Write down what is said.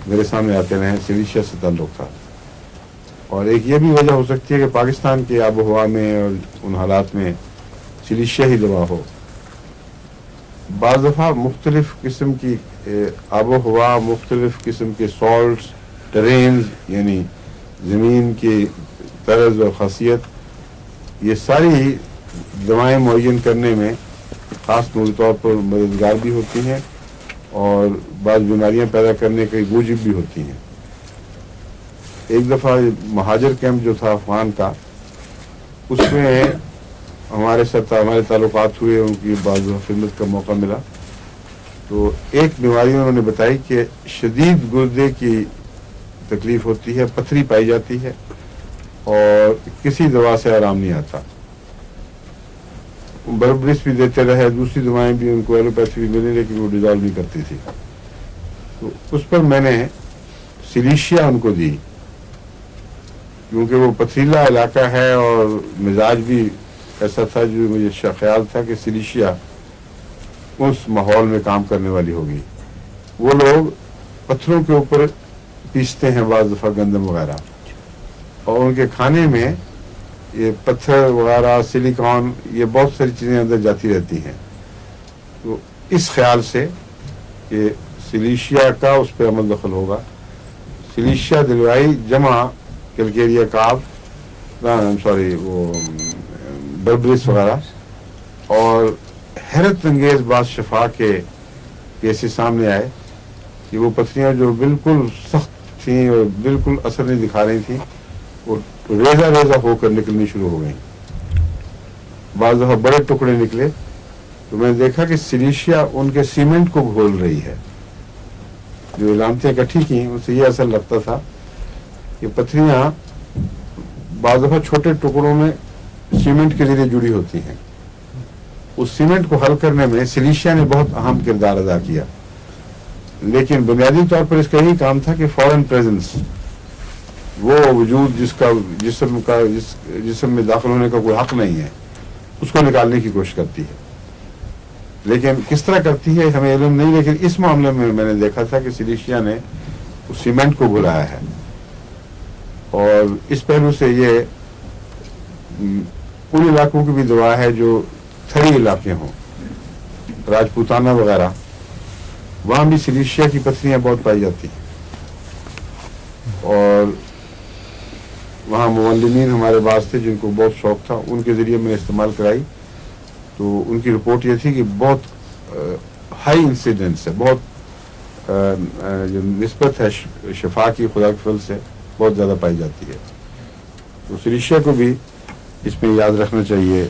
میرے سامنے آتے رہے ہیں، سلیشیا سے تعلق تھا. اور ایک یہ بھی وجہ ہو سکتی ہے کہ پاکستان کی آب و ہوا میں اور ان حالات میں سلیشیا ہی دوا ہو. بعض دفعہ مختلف قسم کی آب و ہوا، مختلف قسم کے سالٹس، ٹرینز یعنی زمین کی طرز اور خاصیت، یہ ساری دوائیں معین کرنے میں خاص طور پر مددگار بھی ہوتی ہیں اور بعض بیماریاں پیدا کرنے کے موجب بھی ہوتی ہیں. ایک دفعہ مہاجر کیمپ جو تھا افغان کا، اس میں ہمارے ساتھ ہمارے تعلقات ہوئے، ان کی بعض خدمت کا موقع ملا. تو ایک بیماری انہوں نے بتائی کہ شدید گردے کی تکلیف ہوتی ہے، پتھری پائی جاتی ہے اور کسی دوا سے آرام نہیں آتا. بربرس بھی دیتے رہے، دوسری دوائیں بھی ان کو ایلوپیتھی بھی ملی، لیکن وہ ڈیزالو نہیں کرتی تھی. تو اس پر میں نے سلیشیا ان کو دی، کیونکہ وہ پتھریلا علاقہ ہے اور مزاج بھی ایسا تھا جو مجھے خیال تھا کہ سلیشیا اس ماحول میں کام کرنے والی ہوگی. وہ لوگ پتھروں کے اوپر پیستے ہیں بعض دفعہ گندم وغیرہ، اور ان کے کھانے میں یہ پتھر وغیرہ، سلیکان، یہ بہت ساری چیزیں اندر جاتی رہتی ہیں. تو اس خیال سے کہ سلیشیا کا اس پہ عمل دخل ہوگا. سلیشیا دلوائی جمع کیلکیریا کاف، وہ بربرس وغیرہ، اور حیرت انگیز بعض شفا کے کیسے سامنے آئے کہ وہ پتھریاں جو بالکل سخت تھیں اور بالکل اثر نہیں دکھا رہی تھیں، وہ ریزہ ریزہ ہو کر نکلنی شروع ہو گئیں. بعض دفعہ بڑے ٹکڑے نکلے تو میں نے دیکھا کہ سلیشیا ان کے سیمنٹ کو گھول رہی ہے. جو علامتیں اکٹھی کی ان سے یہ اثر لگتا تھا کہ پتھریاں بعض دفعہ چھوٹے ٹکڑوں میں سیمنٹ کے ذریعے جڑی ہوتی ہیں. اس سیمنٹ کو حل کرنے میں سلیشیا نے بہت اہم کردار ادا کیا، لیکن بنیادی طور پر اس کا یہی کام تھا کہ فورن پریزنس، وہ وجود جس کا جسم میں داخل ہونے کا کوئی حق نہیں ہے، اس کو نکالنے کی کوشش کرتی ہے. لیکن کس طرح کرتی ہے ہمیں علم نہیں، لیکن اس معاملے میں نے دیکھا تھا کہ سلیشیا نے اس سیمنٹ کو گھلایا ہے. اور اس پہلو سے یہ ان علاقوں کی بھی دعا ہے جو تھری علاقے ہوں، راجپوتانہ وغیرہ، وہاں بھی سلیشیا کی پتھریاں بہت پائی جاتی ہیں. اور وہاں معلمین ہمارے پاس تھے جن کو بہت شوق تھا، ان کے ذریعے میں نے استعمال کرائی. تو ان کی رپورٹ یہ تھی کہ بہت ہائی انسیڈنس ہے، بہت جو نسبت ہے شفا کی خدا کے فضل سے بہت زیادہ پائی جاتی ہے. تو سلیشیا کو بھی اس میں یاد رکھنا چاہیے